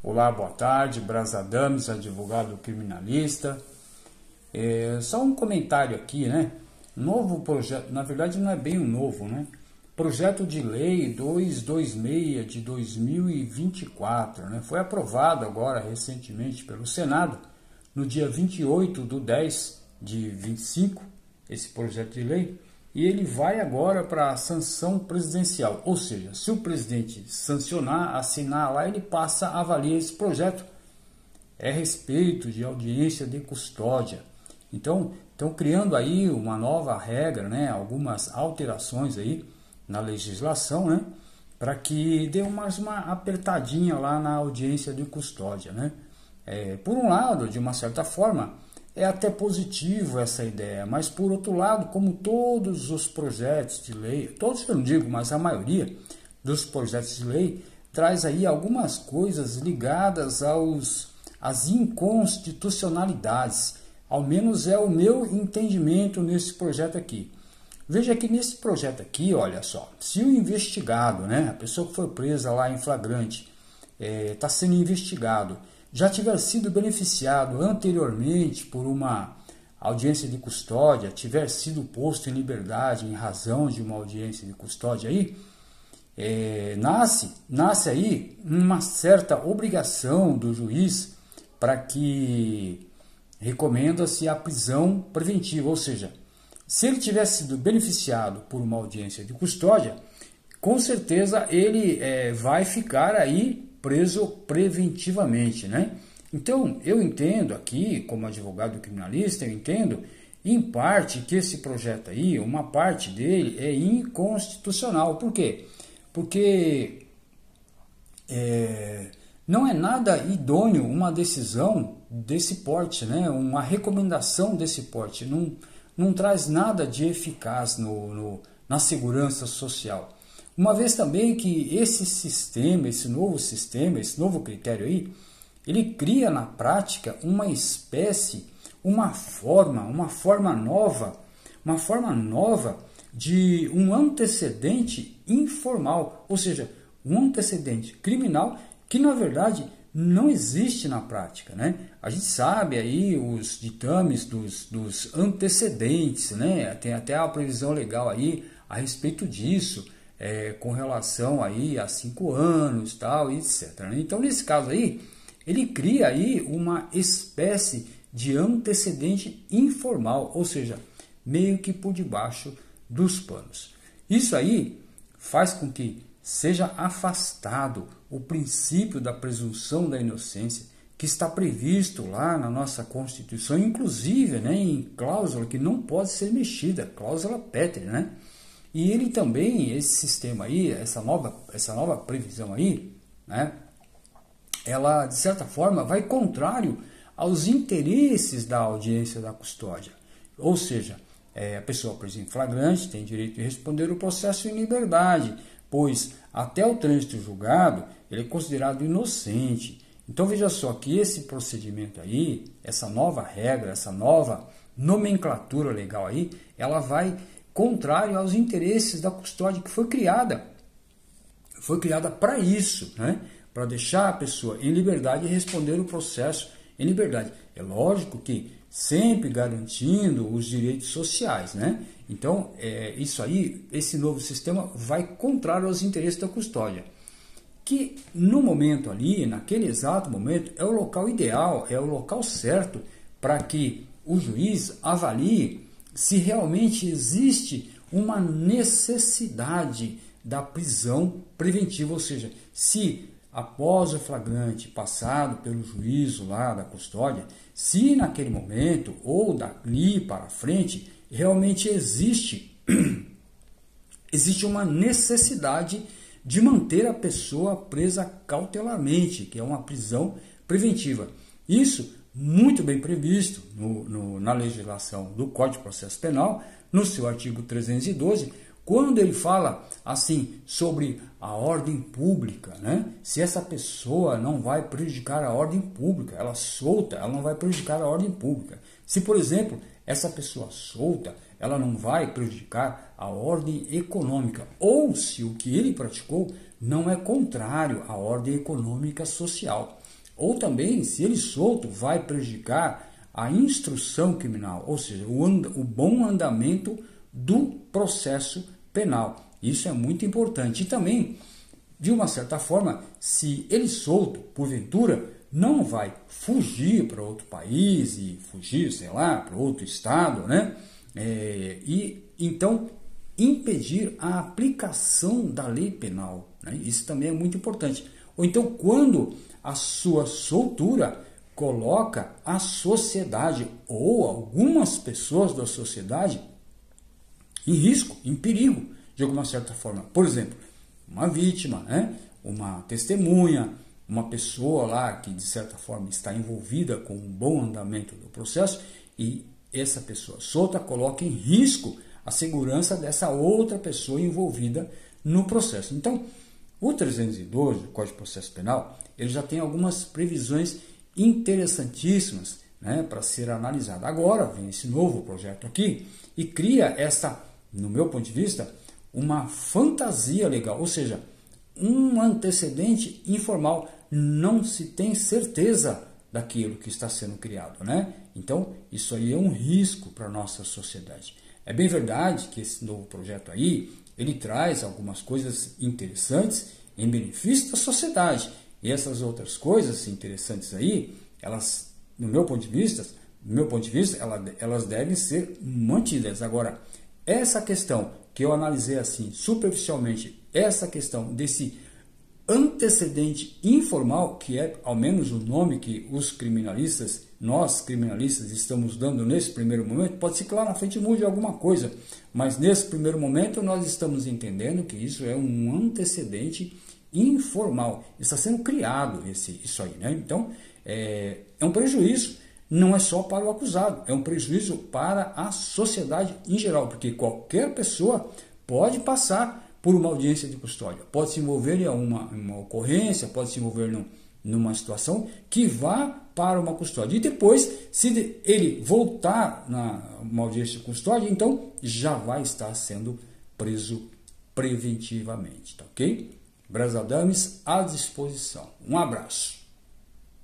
Olá, boa tarde, Brasadames, advogado criminalista. Só um comentário aqui, né? Novo projeto, na verdade não é bem um novo, né? Projeto de lei 226 de 2024, né? Foi aprovado agora recentemente pelo Senado, no dia 28/10 de 25, esse projeto de lei, e ele vai agora para a sanção presidencial, ou seja, se o presidente sancionar, assinar lá, ele passa a valer esse projeto. É a respeito de audiência de custódia. Então, estão criando aí uma nova regra, né, algumas alterações aí na legislação, né, para que dê mais uma apertadinha lá na audiência de custódia, né. Por um lado, de uma certa forma, é até positivo essa ideia, mas por outro lado, como todos os projetos de lei, todos eu não digo, mas a maioria dos projetos de lei, traz aí algumas coisas ligadas às inconstitucionalidades. Ao menos é o meu entendimento nesse projeto aqui. Veja que nesse projeto aqui, olha só, se o investigado, né, a pessoa que foi presa lá em flagrante, está sendo investigado, já tiver sido beneficiado anteriormente por uma audiência de custódia, tiver sido posto em liberdade em razão de uma audiência de custódia aí, nasce aí uma certa obrigação do juiz para que recomenda-se a prisão preventiva, ou seja, se ele tiver sido beneficiado por uma audiência de custódia, com certeza ele vai ficar aí preso preventivamente, né? Então, eu entendo aqui, como advogado criminalista, eu entendo, em parte, que esse projeto aí, uma parte dele é inconstitucional. Por quê? Porque não é nada idôneo uma decisão desse porte, né? Uma recomendação desse porte, não traz nada de eficaz na segurança social. Uma vez também que esse sistema, esse novo critério aí, ele cria na prática uma espécie, uma forma nova de um antecedente informal, ou seja, um antecedente criminal que na verdade não existe na prática, né? A gente sabe aí os ditames dos antecedentes, né? Tem até a previsão legal aí a respeito disso, com relação aí a 5 anos, tal, etc. Né? Então, nesse caso aí, ele cria aí uma espécie de antecedente informal, ou seja, meio que por debaixo dos panos. Isso aí faz com que seja afastado o princípio da presunção da inocência, que está previsto lá na nossa Constituição, inclusive, né, em cláusula que não pode ser mexida, cláusula pétrea, né? E ele também, esse sistema aí, essa nova previsão aí, né, ela, de certa forma, vai contrário aos interesses da audiência da custódia. Ou seja, a pessoa presa em flagrante tem direito de responder o processo em liberdade, pois até o trânsito julgado ele é considerado inocente. Então veja só que esse procedimento aí, essa nova regra, essa nova nomenclatura legal aí, ela vai contrário aos interesses da custódia que foi criada para isso, né? Para deixar a pessoa em liberdade e responder o processo em liberdade. É lógico que sempre garantindo os direitos sociais, né? Então, isso aí, esse novo sistema vai contrário aos interesses da custódia, que no momento ali, naquele exato momento, é o local ideal, é o local certo para que o juiz avalie se realmente existe uma necessidade da prisão preventiva, ou seja, se após o flagrante passado pelo juízo lá da custódia, se naquele momento ou dali para frente realmente existe uma necessidade de manter a pessoa presa cautelarmente, que é uma prisão preventiva. Isso muito bem previsto na legislação do Código de Processo Penal, no seu artigo 312, quando ele fala assim sobre a ordem pública, né? Se essa pessoa não vai prejudicar a ordem pública, ela solta, ela não vai prejudicar a ordem pública. Se, por exemplo, essa pessoa solta, ela não vai prejudicar a ordem econômica, ou se o que ele praticou não é contrário à ordem econômica social. Ou também, se ele solto, vai prejudicar a instrução criminal, ou seja, o bom andamento do processo penal. Isso é muito importante. E também, de uma certa forma, se ele solto, porventura, não vai fugir para outro país e fugir, sei lá, para outro estado, né? E então impedir a aplicação da lei penal, né? Isso também é muito importante. Ou então, quando a sua soltura coloca a sociedade ou algumas pessoas da sociedade em risco, em perigo, de alguma certa forma. Por exemplo, uma vítima, né? Uma testemunha, uma pessoa lá que de certa forma está envolvida com um bom andamento do processo, e essa pessoa solta coloca em risco a segurança dessa outra pessoa envolvida no processo. Então, o 312, o Código de Processo Penal, ele já tem algumas previsões interessantíssimas, né, para ser analisado. Agora vem esse novo projeto aqui e cria essa, no meu ponto de vista, uma fantasia legal, ou seja, um antecedente informal. Não se tem certeza daquilo que está sendo criado, né? Então, isso aí é um risco para a nossa sociedade. É bem verdade que esse novo projeto aí, ele traz algumas coisas interessantes em benefício da sociedade. E essas outras coisas interessantes aí, elas, no meu ponto de vista, elas devem ser mantidas. Agora, essa questão que eu analisei assim, superficialmente, essa questão desse antecedente informal, que é ao menos o nome que os criminalistas, nós criminalistas, estamos dando nesse primeiro momento, pode ser que lá na frente mude alguma coisa, mas nesse primeiro momento nós estamos entendendo que isso é um antecedente informal, está sendo criado isso aí, né? Então, é um prejuízo, não é só para o acusado, é um prejuízo para a sociedade em geral, porque qualquer pessoa pode passar por uma audiência de custódia, pode se envolver em uma ocorrência, pode se envolver numa situação que vá para uma custódia. E depois, se ele voltar numa audiência de custódia, então já vai estar sendo preso preventivamente, tá ok? Brasadames à disposição. Um abraço.